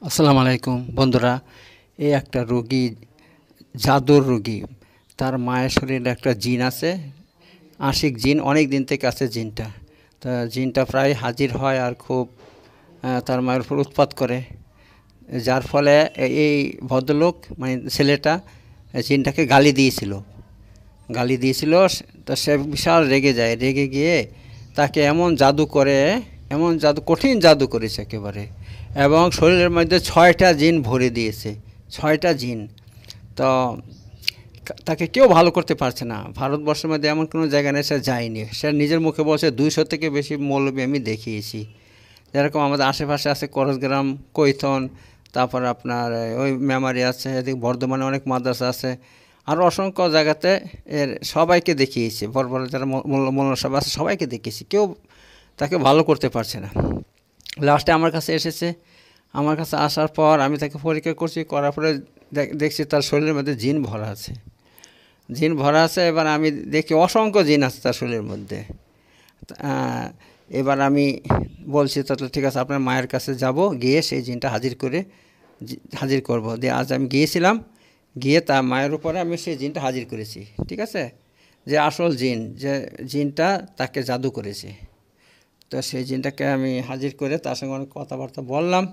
আসসালামু আলাইকুম বন্ধুরা। এই একটা রোগী, জাদুর রোগী। তার মায়ের শরীরে একটা জিন আছে, আশিক জিন, অনেক দিন থেকে আছে জিনটা। তা জিনটা প্রায় হাজির হয় আর খুব তার মায়ের উপর উৎপাত করে, যার ফলে এই ভদ্রলোক মানে ছেলেটা জিনটাকে গালি দিয়েছিল। তো সে বিশাল রেগে যায়, রেগে গিয়ে তাকে এমন জাদু করে, এমন জাদু, কঠিন জাদু করেছে একেবারে, এবং শরীরের মধ্যে 6টা জিন ভরে দিয়েছে, 6টা জিন। তো তাকে কেউ ভালো করতে পারছে না। ভারতবর্ষের মধ্যে এমন কোনো জায়গা নেই সে যায়নি। সে নিজের মুখে বলছে 200 থেকে বেশি মৌলবী আমি দেখিয়েছি। যেরকম আমাদের আশেপাশে আছে করসগ্রাম, কৈথন, তারপর আপনার ওই মেমারি আছে, এদিকে বর্ধমানে অনেক মাদ্রাসা আছে, আর অসংখ্য জায়গাতে এর সবাইকে দেখিয়েছি। বড় বড় যারা মৌলানা সাহেব আছে সবাইকে দেখিয়েছি, কেউ তাকে ভালো করতে পারছে না। লাস্টে আমার কাছে এসেছে। আমার কাছে আসার পর আমি তাকে পরীক্ষা করছি, করার পরে দেখছি তার শরীরের মধ্যে জিন ভরা আছে, জিন ভরা আছে। এবার আমি দেখি অসংখ্য জিন আছে তার শরীরের মধ্যে। এবার আমি বলছি তাহলে ঠিক আছে, আপনার মায়ের কাছে যাব, গিয়ে সেই জিনটা হাজির করব। দিয়ে আজ আমি গিয়েছিলাম, গিয়ে তার মায়ের উপরে আমি সেই জিনটা হাজির করেছি। ঠিক আছে, যে আসল জিন, যে জিনটা তাকে জাদু করেছে। তো সেই জিনটাকে আমি হাজির করে তার সঙ্গে অনেক কথাবার্তা বললাম।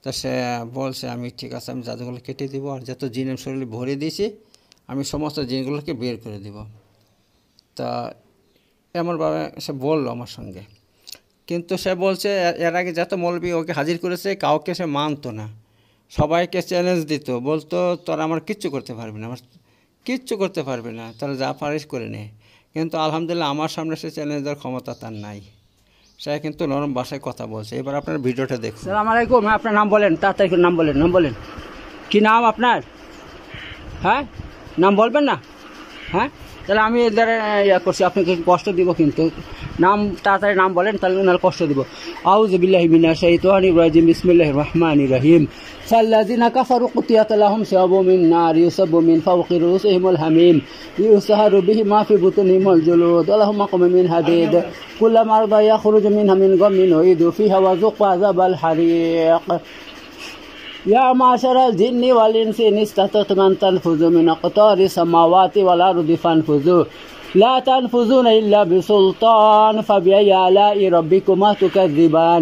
তো সে বলছে আমি ঠিক আছে, আমি জাদুগুলো কেটে দিব, আর যত জিন শরীরে ভরে দিয়েছি আমি সমস্ত জিনগুলোকে বের করে দেব। তা এমনভাবে সে বলল আমার সঙ্গে। কিন্তু সে বলছে এর আগে যত মৌলবী ওকে হাজির করেছে কাউকে সে মানতো না, সবাইকে চ্যালেঞ্জ দিত, বলতো তোরা আমার কিচ্ছু করতে পারবি না, আমার কিচ্ছু করতে পারবি না, তোরা যা পারিস করে নে। কিন্তু আলহামদুলিল্লাহ আমার সামনে সে চ্যালেঞ্জ দেওয়ার ক্ষমতা তার নাই। সে কিন্তু নরম ভাষায় কথা বলছে। এবার আপনার ভিডিওটা দেখুন। আসসালামু আলাইকুম। আপনার নাম বলেন, তাড়াতাড়ি করে নাম বলেন। কি নাম আপনার? হ্যাঁ, নাম বলবেন না? হ্যাঁ, তাহলে আমি এদের ইয়া করছি, আপনাকে কষ্ট দিব, কিন্তু নাম তাড়াতাড়ি নাম বলেন, তাহলে ওনার কষ্ট দিব। আউযু বিল্লাহি মিনাশ শাইতানির রাজিম, বিসমিল্লাহির রহমানির রহিম। ফাল্লাযিনা কাফারু কুতিয়াত লাহুম শাবুম মিন নার ইউসাব্বু মিন ফাওকি রুউসিহিমুল হামিম ইউসাহারু বিহি মা ফি বুতুনিহিমুল জুলুদ ওয়া লাহুম মাকামিন মিন হাদিদ কুল্লামা আরদা ইয়াখরুজু মিনহা মিন গাম্মিন উইদু ফিহা ওয়া যুকু আযাবাল হারিক। يا معشر الجن والإنس إن استطعتم أن تنفذوا من أقطار السماوات والأرض فانفذوا لا تنفذون إلا بسلطان فبأي آلاء ربكما تكذبان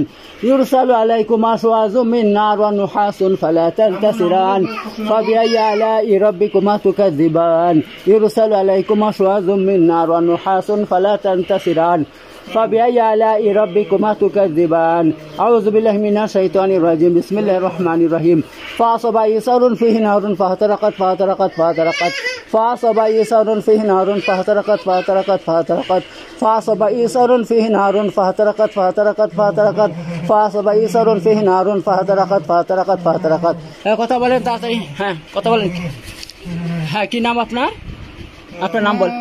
يرسل عليكما شواظ من نار ونحاس فلا تنتصران فبأي آلاء ربكما تكذبان يرسل عليكما شواظ من نار ونحاس فلا تنتصران فبأي آلاء ربكما تكذبان أعوذ بالله من الشيطان الرجيم بسم الله الرحمن الرحيم فأصاب يسار فيه نار فاحترقت فأصاب يسار فيه نار فاحترقت فأصاب يسار فيه نار فاحترقت فأصاب يسار فيه نار فاحترقت। কথা বলেন তাড়াতাড়ি। হ্যাঁ, কথা বলেন। হ্যাঁ, কি নাম আপনার? আপনার নাম বল।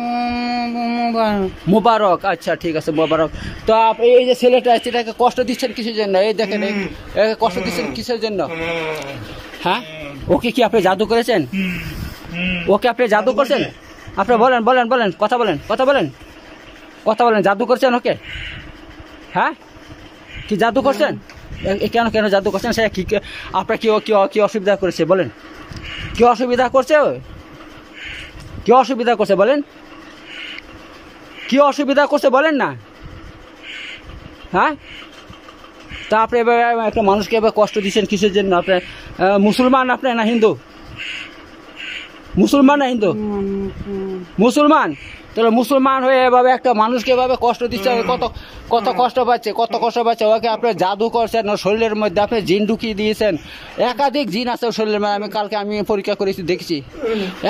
মুবারক। আচ্ছা, ঠিক আছে, মুবারক। তো এই যে ছেলেটা, সেটাকে কষ্ট দিচ্ছেন কিসের জন্য? এই দেখেন, কষ্ট দিচ্ছেন কিসের জন্য? হ্যাঁ, ওকে কি আপনি জাদু করেছেন? ওকে আপনি জাদু করছেন? আপনি বলেন, কথা বলেন, জাদু করছেন ওকে? হ্যাঁ, কি জাদু করছেন? কেন জাদু করছেন? সে কি আপনার কি অসুবিধা করেছে বলেন? কি অসুবিধা করছে? কি অসুবিধা করছে বলেন? কি অসুবিধা করছে বলেন না? হ্যাঁ, তা আপনি এবার একটা মানুষকে এবার কষ্ট দিচ্ছেন কিসের জন্য? আপনার মুসলমান আপনি না হিন্দু? মুসলমান না হিন্দু? মুসলমান। তাহলে মুসলমান হয়ে এভাবে একটা মানুষকে এভাবে কষ্ট দিচ্ছে, কত কষ্ট পাচ্ছে। ওকে আপনি জাদু করছেন, ওর শরীরের মধ্যে আপনি জিন ঢুকিয়ে দিয়েছেন। একাধিক জিন আছে ওর শরীরের মধ্যে। কালকে আমি পরীক্ষা করেছি, দেখছি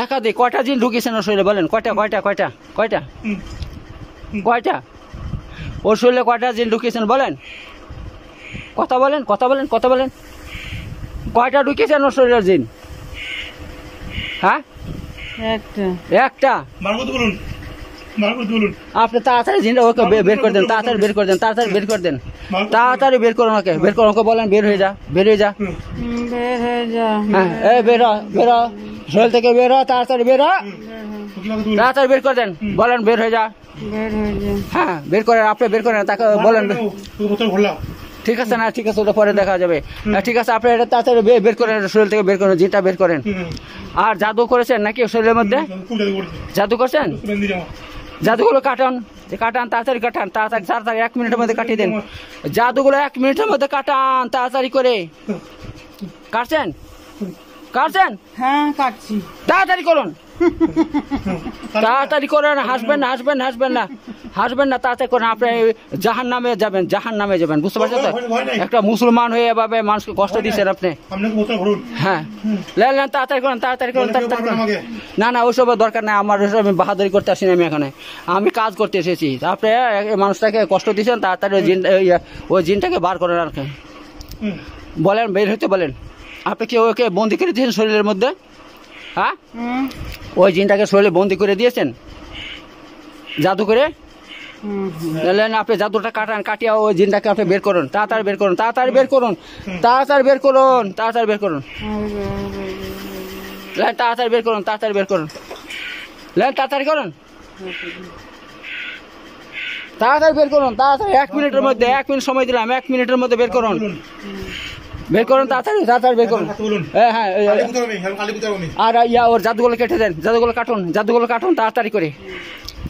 একাধিক। কয়টা জিন ঢুকিয়েছেন ওর শরীরে বলেন? কয়টা? ওর শরীরে কয়টা জিন ঢুকিয়েছেন বলেন? কথা বলেন। কয়টা ঢুকিয়েছেন ওর শরীরের জিন? হ্যাঁ, একটা। আপনি তাড়াতাড়ি জিনটা ওকে বের করে দেন, তাড়াতাড়ি বের করে দেন, ওকে বলেন বের হয়ে যা। হ্যাঁ, বেরো শরীর থেকে বেরো, তাড়াতাড়ি বের করে দেন, বলেন বের হয়ে যা। হ্যাঁ, বের করেন, আপনি বের করেন, তাকে বলেন। ঠিক আছে না, ঠিক আছে, ওটা পরে দেখা যাবে। ঠিক আছে, আপনি এটা তাড়াতাড়ি বের করেন, শরীর থেকে বের করেন, জিনটা বের করেন। আর জাদু করেছেন নাকি শরীরের মধ্যে? জাদু করছেন? জাদুগুলো কাটান, কাটান, তাড়াতাড়ি কাটান, তাড়াতাড়ি তাড়াতাড়ি 1 মিনিটের মধ্যে কাটিয়ে দেন। জাদুগুলো 1 মিনিটের মধ্যে কাটান, তাড়াতাড়ি করে। কাটছেন? কাটছেন? হ্যাঁ কাটছি। তাড়াতাড়ি করুন, তাড়াতাড়ি করেন। হাসবেন না, হাসবেন না, হাসবেন না, হাসবেন না, তাড়াতাড়ি করেন। আপনি জাহান নামে যাবেন, জাহান নামে যাবেন, বুঝতে পারছেন তো? একটা মুসলমান হয়ে এভাবে মানুষকে কষ্ট দিচ্ছেন আপনি। হ্যাঁ, লেন লেন, তাড়াতাড়ি করেন, তাড়াতাড়ি করেন, তাড়াতাড়ি করেন। না না, ওইসব দরকার নাই আমার, ওইসব আমি বাহাদুরি করতে আসিনি আমি এখানে, আমি কাজ করতে এসেছি। আপনি এই মানুষটাকে কষ্ট দিচ্ছেন, তাড়াতাড়ি ওই জিনটাকে বার করেন আর কি। বলেন, বের হইতে বলেন। আপনি কি ওকে বন্দি করে দিয়েছেন শরীরের মধ্যে? হ্যাঁ, ওই জিনটাকে শরীরে বন্দি করে দিয়েছেন জাদু করে। আপনি জাদুটা কাটান, কাটিয়া ওই জিনটাকে আপনি বের করুন, তাড়াতাড়ি বের করুন, তাড়াতাড়ি বের করুন, তাড়াতাড়ি বের করুন, তাড়াতাড়ি বের করুন, তাড়াতাড়ি বের করুন, তাড়াতাড়ি বের করুন, তাড়াতাড়ি করুন, তাড়াতাড়ি বের করুন, তাড়াতাড়ি 1 মিনিটের মধ্যে, 1 মিনিট সময় দিলাম, 1 মিনিটের মধ্যে বের করুন, বের করুন, তাড়াতাড়ি তাড়াতাড়ি বের করুন। হ্যাঁ হ্যাঁ, আর ওর জাদুগুলো কেটে দেন, জাদুগুলো কাটুন, জাদুগুলো কাটুন, তাড়াতাড়ি করে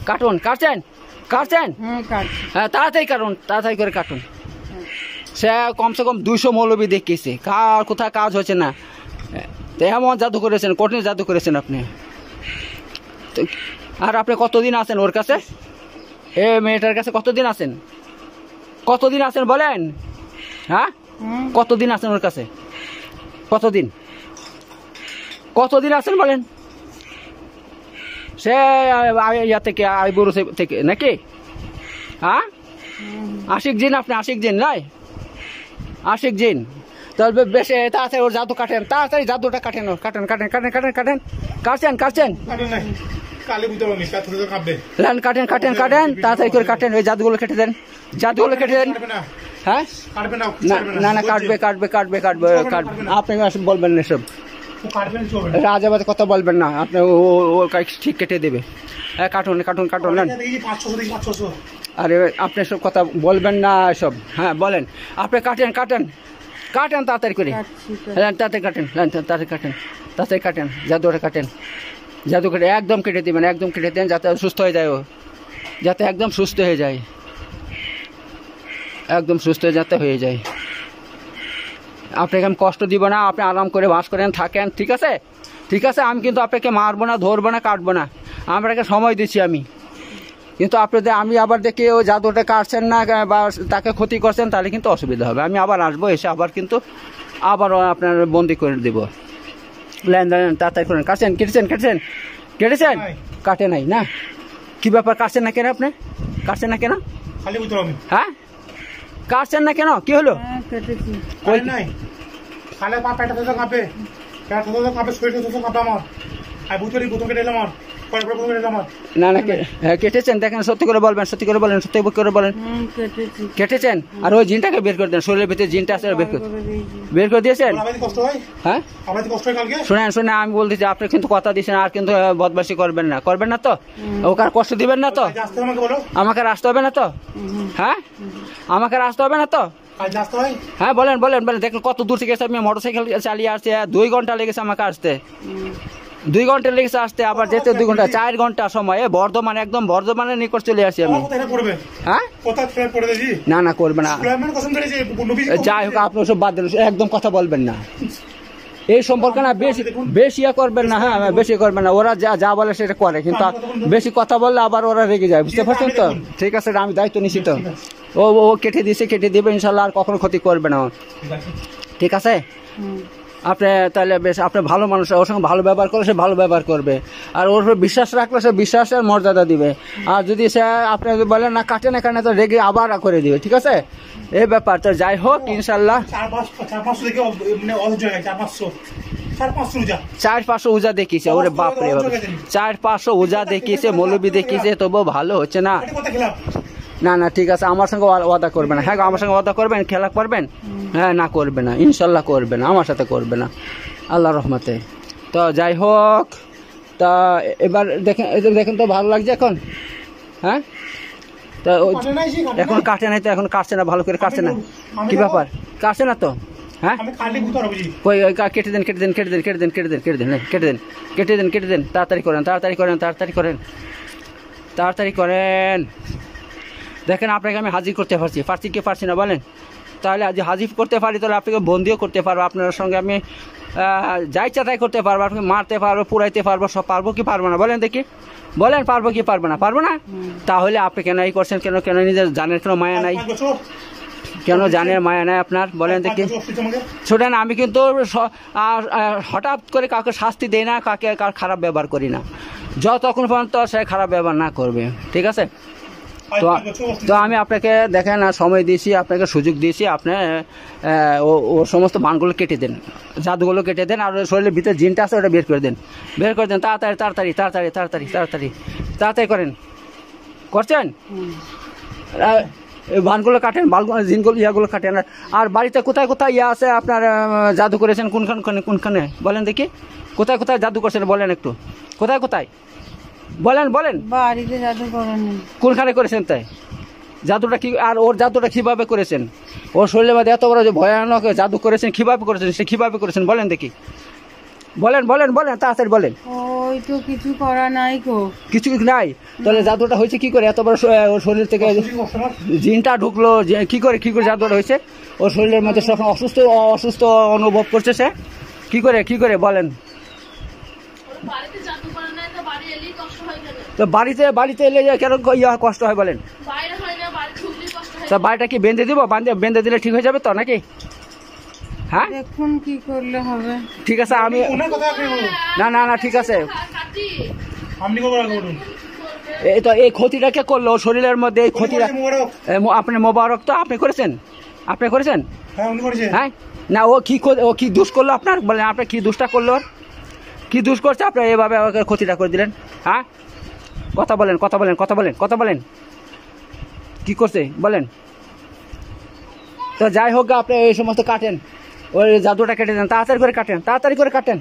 কাটুন। কাটছেন? কাটছেন? হ্যাঁ, তাড়াতাড়ি কাটুন, তাড়াতাড়ি করে কাটুন। সে কমসে কম 200 মৌলবি দেখিয়েছে, কার কোথায় কাজ হচ্ছে না। এমন জাদু করেছেন, কঠিন জাদু করেছেন আপনি। আর আপনি কতদিন আছেন ওর কাছে? এ মেয়েটার কাছে কতদিন আছেন? কতদিন আছেন বলেন? হ্যাঁ, কতদিন আছেন ওর কাছে? কতদিন, কতদিন আছেন বলেন? সে ইয়া থেকে, আইবুড়ো থেকে নাকি? হ্যাঁ, আশিক জিন আপনি, আশিক জিন নাই, আশিক জিন। তবে বেশি তাড়াতাড়ি ওর জাদু কাটেন, তাড়াতাড়ি জাদুটা কাটেন, ওর কাটেন, কাটেন, কাটেন, কাটেন, কাটেন। কাটছেন? কাটছেন? কাটেন, কাটেন, কাটেন, তাড়াতাড়ি করে কাটেন, ওই জাদুগুলো কেটে দেন, জাদুগুলো কেটে দেন। হ্যাঁ, না না, কাটবে, কাটবে, কাটবে, কাটবে, কাটবে। আপনি বলবেন না এসব রাজাবাদে কথা বলবেন না, আপনি ও ঠিক কেটে দেবে। হ্যাঁ, কাটুন, কাটুন, কাটুন, নেন। আরে আপনি সব কথা বলবেন না এসব। হ্যাঁ বলেন, আপনি কাটেন, কাটেন, কাটেন, তাড়াতাড়ি করে, তাড়াতাড়ি কাটেন, তাড়াতাড়ি কাটেন, তাড়াতাড়ি কাটেন, জাদুটা কাটেন, জাদু কেটে একদম কেটে দিবেন, একদম কেটে দেন, যাতে সুস্থ হয়ে যায়, ও যাতে একদম সুস্থ হয়ে যায়, একদম সুস্থ যাতে হয়ে যায়। আপনাকে আমি কষ্ট দিব না, আপনি আরাম করে বাস করেন, থাকেন, ঠিক আছে? ঠিক আছে, আমি কিন্তু আপনাকে মারবো না, ধরবো না, কাটবো না, আপনাকে সময় দিচ্ছি আমি। কিন্তু আপনাদের আমি আবার দেখি ওই জাদুটা কাটছেন না বা তাকে ক্ষতি করছেন, তাহলে কিন্তু অসুবিধা হবে। আমি আবার আসবো, এসে আবার কিন্তু আবারও আপনার বন্দি করে দেবো। লেনদেন তাড়াতাড়ি করেন। কাটছেন? কেটেছেন? কেটেছেন? কেটেছেন? কাটে নাই না? কি ব্যাপার, কাটছেন না কেন আপনি? কাটছেন না কেন? হ্যাঁ, কাটছেন না কেন? কি হলো? না না, কেটেছেন? দেখেন, সত্যি করে বলবেন, সত্যি করে বলেন, সত্যি করে বলেন। কেটেছেন? আর ওই জিনটাকে বের করে দেন, শরীরের ভিতরে জিনটা আছে বের করে দিয়েছেন। হ্যাঁ, শোনেন, শুনে আমি বলতেছি, আপনি কিন্তু কথা দিয়েছেন, আর কিন্তু বদমাশি করবেন না, করবেন না তো? ওকে আর কষ্ট দিবেন না তো? আমাকে আসতে হবে না তো? হ্যাঁ, আমাকে আসতে হবে না তো? হ্যাঁ, বলেন, বলেন, বলেন। দেখেন কত দূর থেকে আমি মোটরসাইকেল চালিয়ে আসছি, 2 ঘন্টা লেগেছে আমাকে আসতে, 2 ঘন্টা লেগেছে আসতে, আবার যেতে 2 ঘন্টা, 4 ঘন্টা সময়। বর্ধমান, একদম বর্ধমানের নিকট চলে আসি আমি। হ্যাঁ, না না, করবে না। যাই হোক, আপনি সব বাদ দিন, একদম কথা বলবেন না এই সম্পর্কে, না বেশি বেশি করবেন না। হ্যাঁ, বেশি করবেন না, ওরা যা বলে সেটা করে, কিন্তু বেশি কথা বললে আবার ওরা রেগে যায়, বুঝতে পারছেন তো? ঠিক আছে, আমি দায়িত্ব নিচ্ছি তো। ও কেটে দিয়েছে, কেটে দেবে ইনশাল্লাহ, আর কখনো ক্ষতি করবে না, ঠিক আছে? আপনি তাহলে বেশ, আপনি ভালো মানুষ, ওর সঙ্গে ভালো ব্যবহার করলে সে ভালো ব্যবহার করবে, আর ওর উপর বিশ্বাস রাখলে সে বিশ্বাসের মর্যাদা দিবে। আর যদি সে আপনি যদি বলেন না, কাটে না, কাটে, তো রেগে আবার করে দিবে, ঠিক আছে? এই ব্যাপার তো। যাই হোক, ইনশাল্লাহ 400-500 উজা দেখিয়েছে, ওরে বাপরে বাপ, 400-500 উজা দেখিয়েছে, মৌলবি দেখিয়েছে, তবু ভালো হচ্ছে না। না না, ঠিক আছে, আমার সঙ্গে ওয়াদা করবে না। হ্যাঁ, আমার সঙ্গে ওয়াদা করবেন, খেলা করবেন? হ্যাঁ, না করবে না, ইনশাল্লাহ করবে না, আমার সাথে করবে না, আল্লাহর রহমতে। তো যাই হোক, তা এবার দেখেন, দেখেন তো ভালো লাগছে এখন? হ্যাঁ, তো এখন কাটে নাই তো, এখন কাটছে না, ভালো করে কাটছে না, কি ব্যাপার কাটছে না তো? হ্যাঁ ওই কেটে দেন কেটে দেন কেটে দেন কেটে দেন কেটে দেন কেটে দেন কেটে দেন কেটে দেন কেটে দেন, তাড়াতাড়ি করেন তাড়াতাড়ি করেন তাড়াতাড়ি করেন তাড়াতাড়ি করেন। দেখেন আপনাকে আমি হাজির করতে পারছি কি পারছি না বলেন? তাহলে আজ হাজির করতে পারি তাহলে আপনাকে বন্দিও করতে পারবো, আপনার সঙ্গে আমি যা ইচ্ছা তাই করতে পারবো, আপনাকে মারতে পারবো, পুরাইতে পারবো, সব পারবো কি পারবো না বলেন দেখি? বলেন পারবো কি পারবো না? পারবো না? তাহলে আপনি কেন এই করছেন? কেন কেন নিজের জানের কোনো মায়া নাই? কেন জানের মায়া নাই আপনার বলেন দেখি? ছোটেন আমি কিন্তু হঠাৎ করে কাউকে শাস্তি দেই না, কাকে কার খারাপ ব্যবহার করি না, যতক্ষণ পর্যন্ত সে খারাপ ব্যবহার না করবে, ঠিক আছে? তো আমি আপনাকে দেখেন সময় দিয়েছি, আপনাকে সুযোগ দিয়েছি, আপনি ওর সমস্ত বানগুলো কেটে দেন, জাদুগুলো কেটে দেন, আর শরীরের ভিতরে জিনটা আছে ওটা বের করে দেন, বের করে দেন তাড়াতাড়ি তাড়াতাড়ি তাড়াতাড়ি তাড়াতাড়ি তাড়াতাড়ি তাড়াতাড়ি করেন। করছেন? বানগুলো কাটেন, জিনগুলো ইয়াগুলো কাটেন। আর বাড়িতে কোথায় কোথায় ইয়া আছে আপনার জাদু করেছেন? কোনখানে বলেন দেখি? কোথায় কোথায় জাদু করছেন বলেন একটু? কোথায় কোথায় বলেন বলেন? বাড়িতে জাদু করেন। কোনখানে করেছেন তাই জাদুটা? কি আর ওর জাদুটা কিভাবে করেছেন? ওর শরীরের মধ্যে এত বড় যে ভয়ানক জাদু করেছেন, কিভাবে করেছেন? সে কিভাবে করেছেন বলেন দেখি? বলেন বলেন বলেন তাড়াতাড়ি বলেন। ওই তো কিছু করা নাই গো। কিছু নাই? তাহলে জাদুটা হয়েছে কি করে? এত বড় ওর শরীর থেকে জিনটা ঢুকলো কি করে? কি করে জাদুটা হয়েছে? ওর শরীরের মধ্যে সব অসুস্থ অসুস্থ অনুভব করছে সে, কি করে কি করে বলেন? তো বাড়িতে এলে কেন ইয়া কষ্ট হয় বলেন? তা বাড়িটা কি বেঁধে দিব? বেঁধে দিলে ঠিক হয়ে যাবে তো নাকি? হ্যাঁ দেখুন কি করলে হবে। ঠিক আছে আমি না না না ঠিক আছে। এই তো এই ক্ষতিটা কে করলো শরীরের মধ্যে? এই ক্ষতিটা আপনি মোবারক তো আপনি করেছেন? আপনি করেছেন? হ্যাঁ না ও কি দোষ করলো আপনার? বলেন আপনি কি দোষটা করলো? কি দোষ করছে আপনি এভাবে আমাকে ক্ষতিটা করে দিলেন? হ্যাঁ কথা বলেন কথা বলেন কথা বলেন কথা বলেন, কি করছে বলেন? তো যাই হোক আপনি এই সমস্ত কাটেন, ওই জাদুটা কেটে দেন, তাড়াতাড়ি করে কাটেন তাড়াতাড়ি করে কাটেন।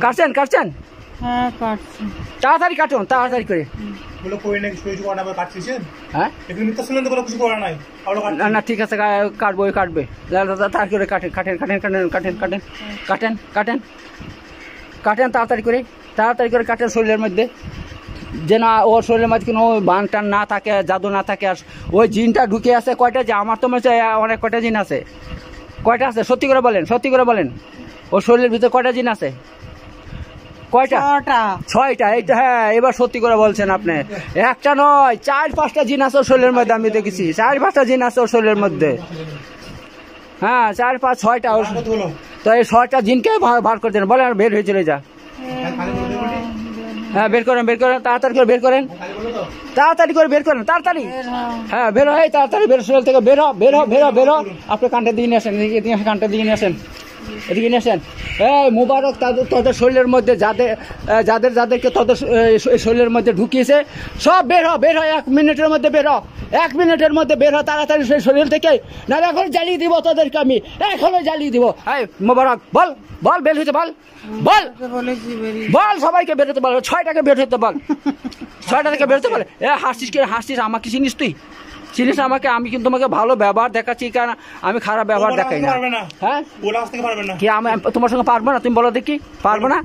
কাটছেন কাটছেন? হ্যাঁ কাটছি। তাড়াতাড়ি কাটুন তাড়াতাড়ি করে। হ্যাঁ না না ঠিক আছে কাটবো কাটবে, তাড়াতাড়ি করে কাটেন কাটেন কাটেন কাটেন কাটেন কাটেন কাটেন কাটেন কাটেন তাড়াতাড়ি করে কাটেন শরীরের মধ্যে, যে না ওর শরীরের মধ্যে কোনো বান টান না থাকে, জাদু না থাকে। আর ওই জিনটা ঢুকে আছে কয়টা? যে আমার তো মনে হচ্ছে অনেক কয়টা জিন আছে। কয়টা আছে সত্যি করে বলেন? সত্যি করে বলেন ওর শরীরের ভিতরে কয়টা জিন আছে? কয়টা? 6টা। এইটা হ্যাঁ এবার সত্যি করে বলছেন আপনি। একটা নয় 4-5টা জিন আছে ওর শরীরের মধ্যে, আমি দেখেছি 4-5টা জিন আছে ওর শরীরের মধ্যে। হ্যাঁ 4-5-6টা। তো এই 6টা জিনকে বার করে দেন, বলেন বের হয়ে চলে যা। হ্যাঁ বের করেন তাড়াতাড়ি করে বের করেন, তাড়াতাড়ি করে বের করেন তাড়াতাড়ি। হ্যাঁ বেরো এই তাড়াতাড়ি বেরো শরীর থেকে, বেরো বেরো বেরো বেরো। আপনি কানটা দিয়ে নিয়ে আসেন, কানটা দিয়ে নিয়ে আসেন, এদিকে নিয়ে আসেন। এই মুবারক তোদের শরীরের মধ্যে যাদেরকে তোদের শরীরের মধ্যে ঢুকিয়েছে সব বের হ 1 মিনিটের মধ্যে বের হ, 1 মিনিটের মধ্যে বের হ তাড়াতাড়ি সেই শরীর থেকে, না এখন জ্বালিয়ে দিব তোদেরকে আমি, এখনো জ্বালিয়ে দিব। এই মুবারক বল বল বের হইতে বল বল বল সবাইকে বেরোতে বল, 6টাকে বের হতে বল, 6টা থেকে বেরোতে বলে। হাসছিস আমাকে চিনিস? তুই চিনিস আমাকে? আমি কিন্তু তোমাকে ভালো ব্যবহার দেখাচ্ছি, কারণ আমি খারাপ ব্যবহার দেখাই না। হ্যাঁ কি আমি তোমার সঙ্গে পারবো না? তুমি বলো দেখি পারবো না?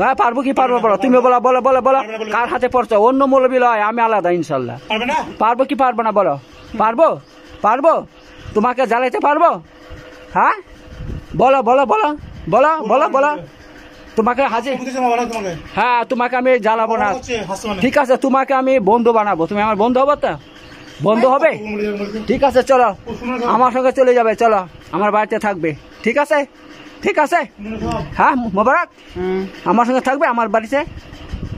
হ্যাঁ পারবো কি পারবো বলো, তুমি বলো বলো বলো বলো। কার হাতে পড়ছো? অন্য মৌলবি লয়, আমি আলাদা ইনশাল্লাহ। পারবো কি পারবো না বলো? পারবো তোমাকে জ্বালাইতে পারবো? হ্যাঁ বলো বলো বলো বলো বলো বলো তোমাকে হাজির। হ্যাঁ তোমাকে আমি জ্বালাবো না, ঠিক আছে? তোমাকে আমি বন্ধু বানাবো, তুমি আমার বন্ধু হবে তো? বন্ধু হবে? ঠিক আছে চলো আমার সঙ্গে চলে যাবে, চলো আমার বাড়িতে থাকবে, ঠিক আছে? ঠিক আছে হ্যাঁ মোবারক আমার সঙ্গে থাকবে, আমার বাড়িতে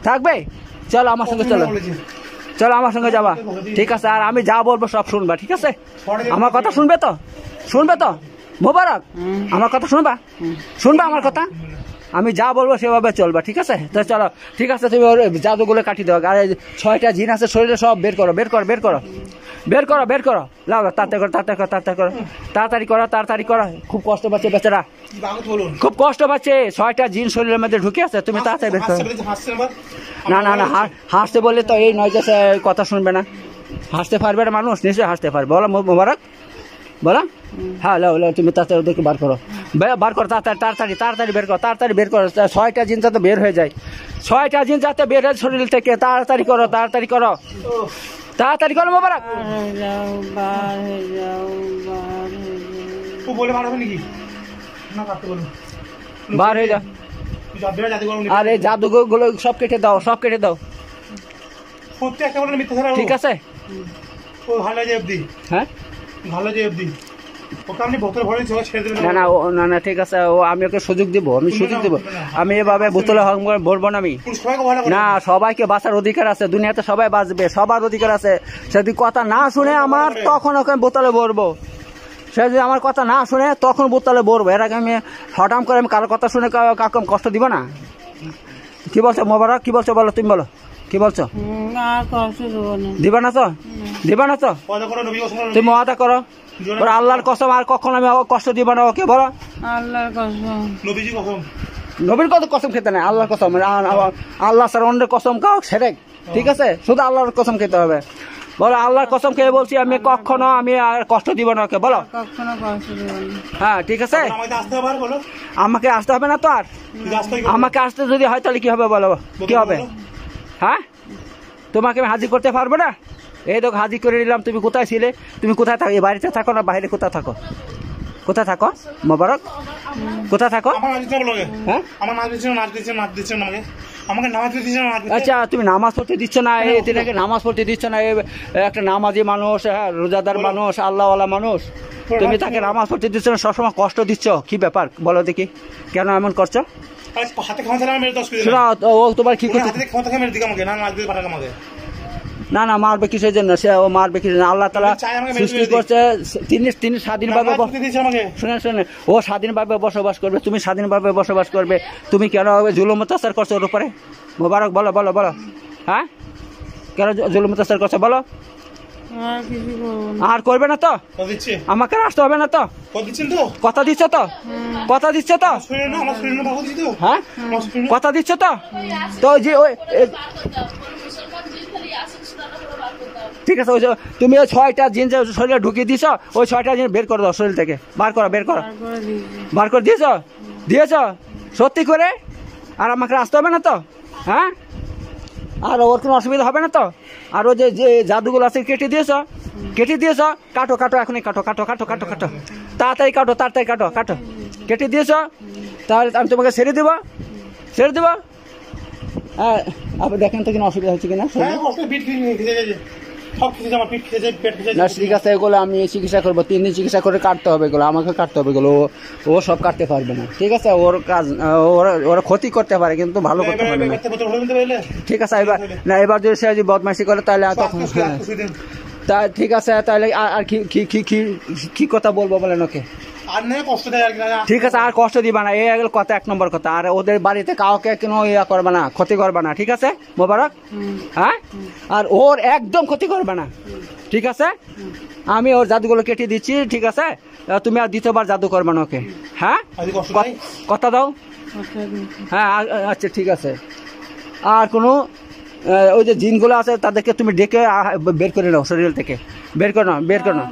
থাকবে, চলো আমার সঙ্গে চলো আমার সঙ্গে যাবা, ঠিক আছে? আর আমি যা বলবো সব শুনবা, ঠিক আছে? আমার কথা শুনবে তো মোবারক? আমার কথা শুনবা আমার কথা? আমি যা বলবো সেভাবে চলবা, ঠিক আছে? তো চলো, ঠিক আছে, তুমি ওর জাদুগুলো কাটিয়ে দাও। আর 6টা জিন আছে শরীরে, সব বের করো, বের করো, বের করো, বের করো, বের করো, লাও, তাড়াতাড়ি করো, তাড়াতাড়ি করো, তাড়াতাড়ি করো, তাড়াতাড়ি করো, তাড়াতাড়ি করো। খুব কষ্ট পাচ্ছে বেচারা, খুব কষ্ট পাচ্ছে। 6টা জিন শরীরের মধ্যে ঢুকে আছে, তুমি তাড়াতাড়ি বের করো। না না না, হাসতে বললে তো এই নয় যে কথা শুনবে না। হাসতে পারবে না মানুষ, নিশ্চয়ই হাসতে পারবে। বলো মোবারক, বলো। হ্যাঁ, লাও লাও, তুমি তাড়াতাড়ি ওদেরকে বার করো, বার করো, তাড়াতাড়ি তাড়াতাড়ি তাড়াতাড়ি বের করো, তাড়াতাড়ি বের করো। 6টা জিন যাতে বের হয়ে যায়, 6টা জিন যাতে বের হয় শরীর থেকে। তাড়াতাড়ি করো, তাড়াতাড়ি করো, তাড়াতাড়ি করো মোবারক। বার হয়ে যাও, বার হয়ে যাও। বলে বার হবে নাকি? না, কাটতে বলো। বার হয়ে যাও। আর এই জাদুগুলো সব কেটে দাও, সব কেটে দাও, সত্যি একটা বলে মিথ্যা ছাড়া। ঠিক আছে? ও ভালো যে অবধি, হ্যাঁ, ভালো যে অবধি ওকে আপনি বোতল ভরে ছেড়ে দেবেন। না না, না না, ঠিক আছে, ও আমি ওকে সুযোগ দিব, আমি সুযোগ দিব। আমি এভাবে বোতলে ভরবো না আমি। না, সবাইকে বাঁচার অধিকার আছে দুনিয়াতে, সবাই বাঁচবে, সবার অধিকার আছে। সে যদি কথা না শুনে আমার, তখন ওকে বোতলে ভরবো। সে যদি আমার কথা না শুনে, তখন বোতলে ভরবো। এর আগে আমি হঠাৎ করে আমি কারো কথা শুনে কাউকে কষ্ট দিব না। কি বলছো মোবারক, কি বলছো বলো, তুমি বলো, কি বলছো? আর কষ্ট দেবো না। দিবা না তো, দিবা না তো? তুমি ওয়াদা করো, আল্লাহর কসম, আর কখন আমি কষ্ট দিব না ওকে, বলো। আল্লাহর কসম। নবীজি কসম। নবীর কত কসম খেতে নাই, আল্লাহর কসম। আল্লাহ ছাড়া অন্যের কসম খাও সেরেক, ঠিক আছে? শুধু আল্লাহর কসম খেতে হবে। বলো, আল্লাহর কসম খেয়ে বলছি, আমি কখনো আমি আর কষ্ট দিব না ওকে, বলো। কখনো কষ্ট দেবো না। হ্যাঁ, ঠিক আছে। আমাকে আসতে হবে না তো আর? আমাকে আসতে যদি হয় তাহলে কি হবে বলো, কি হবে? হ্যাঁ, তোমাকে আমি হাজির করতে পারবো না? এই তো হাজির করে নিলাম। তুমি কোথায় ছিলে? তুমি কোথায় থাকো? এই বাড়িতে থাকো না বাইরে? কোথায় থাকো? কোথায় থাকো মোবারক? কোথায় থাকো? হ্যাঁ, আচ্ছা, তুমি নামাজ পড়তে দিচ্ছ না, এদিকে নামাজ পড়তে দিচ্ছ না। একটা নামাজি মানুষ, হ্যাঁ, রোজাদার মানুষ, আল্লাহওয়ালা মানুষ, তুমি তাকে নামাজ পড়তে দিচ্ছ না, সবসময় কষ্ট দিচ্ছ। কি ব্যাপার বলো দেখি, কেন এমন করছো? ও তোমার কি করছে? না না, মারবে কিসের জন্য? সে ও মারবে কিসের জন্য? আল্লাহ তাআলা সৃষ্টি করছে, তিনি স্বাধীনভাবে, শুনে শুনে, ও স্বাধীনভাবে বসবাস করবে, তুমি স্বাধীনভাবে বসবাস করবে। তুমি কেন জুলুম অত্যাচার করছো ওর উপরে? মোবারক, বলো বলো বলো। হ্যাঁ, কেন জুলুম অত্যাচার করছো বলো? আর কিছু করবো না। আর করবে না তো? আমাকে আসতে হবে না তো? কথা দিচ্ছ তো? কথা দিচ্ছ তো? হ্যাঁ, কথা দিচ্ছ তো? তো যে ওই, ঠিক আছে, ওই যে তুমি ওই 6টা জিন যে শরীরে ঢুকিয়ে দিছ, ওই 6টা জিন বের করে দাও শরীর থেকে, বার করো, বের করো, বার করে দিয়েছ, দিয়েছ সত্যি করে? আর আমাকে আসতে হবে না তো? হ্যাঁ, আর ওর কোনো অসুবিধা হবে না তো? আর ও যে জাদুগুলো আছে কেটে দিয়েছ, কেটে দিয়েছ, কাটো কাটো, এখনই কাটো, কাটো কাটো কাটো কাটো, তাড়াতাড়ি কাটো, তাড়াতাড়ি কাটো, কাটো, কেটে দিয়েছ। তাহলে আমি তোমাকে ছেড়ে দেবো, ছেড়ে দেবো। হ্যাঁ, আপনি দেখেন তো কিনা অসুবিধা হচ্ছে কিনা। না, ঠিক আছে, এগুলো আমি চিকিৎসা করবো, 3 দিন চিকিৎসা করে কাটতে হবে এগুলো, আমাকে কাটতে হবে এগুলো। ও সব কাটতে পারবে না, ঠিক আছে? ওর কাজ, ওরা ক্ষতি করতে পারে কিন্তু ভালো করতে পারবে না, ঠিক আছে? এবার না, এবার যদি সে বদমাইশি করে তাহলে তখন, তা ঠিক আছে, তাহলে আর কি কথা বলবো বলেন ওকে? ঠিক আছে, আর কষ্ট দিবা না, এই কথা 1 নম্বর কথা। আর ওদের বাড়িতে কাউকে কোনো ইয়া করবে না, ক্ষতি করবে না, ঠিক আছে মোবারক? হ্যাঁ, আর ওর একদম ক্ষতি করবে না, ঠিক আছে? আমি ওর জাদুগুলো কেটে দিচ্ছি, ঠিক আছে? তুমি আর দ্বিতীয়বার জাদু করবে না ওকে, হ্যাঁ? কথা দাও। হ্যাঁ, আচ্ছা, ঠিক আছে। আর কোনো ওই যে জিনগুলো আছে তাদেরকে তুমি ডেকে বের করে নাও শরীর থেকে, বের করো, বের করো,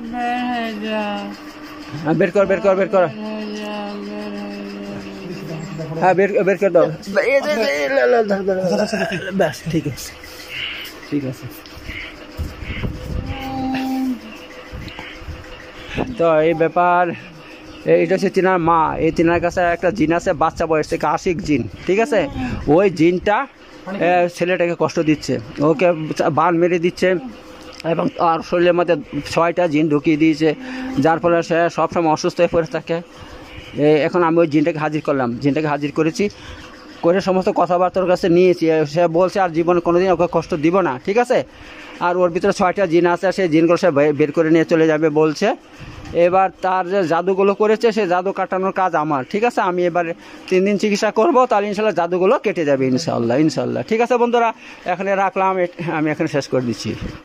বের কর, বের কর, বের কর। হ্যাঁ, বের করে দাও। ব্যাস, ঠিক আছে, ঠিক আছে। তো এই ব্যাপার, এইটা হচ্ছে তিনার মা। এই তিনার কাছে একটা জিন আছে, বাচ্চা বয়স থেকে আশিক জিন, ঠিক আছে? ওই জিনটা ছেলেটাকে কষ্ট দিচ্ছে, ওকে বান মেরে দিচ্ছে, এবং আর শরীরের মধ্যে 6টা জিন ঢুকিয়ে দিয়েছে, যার ফলে সে সবসময় অসুস্থ হয়ে পড়ে থাকে। এখন আমি ওই জিনটাকে হাজির করলাম, জিনটাকে হাজির করেছি, করে সমস্ত কথাবার্তার কাছে নিয়েছি। সে বলছে আর জীবনে কোনোদিন ওকে কষ্ট দিব না, ঠিক আছে? আর ওর ভিতরে 6টা জিন আছে, সেই জিনগুলো সে বের করে নিয়ে চলে যাবে বলছে। এবার তার যে জাদুগুলো করেছে সে জাদু কাটানোর কাজ আমার, ঠিক আছে। আমি এবারে 3 দিন চিকিৎসা করব, তাহলে ইনশাল্লাহ জাদুগুলো কেটে যাবে ইনশাল্লাহ। ঠিক আছে বন্ধুরা, এখানে রাখলাম, আমি এখানে শেষ করে দিচ্ছি।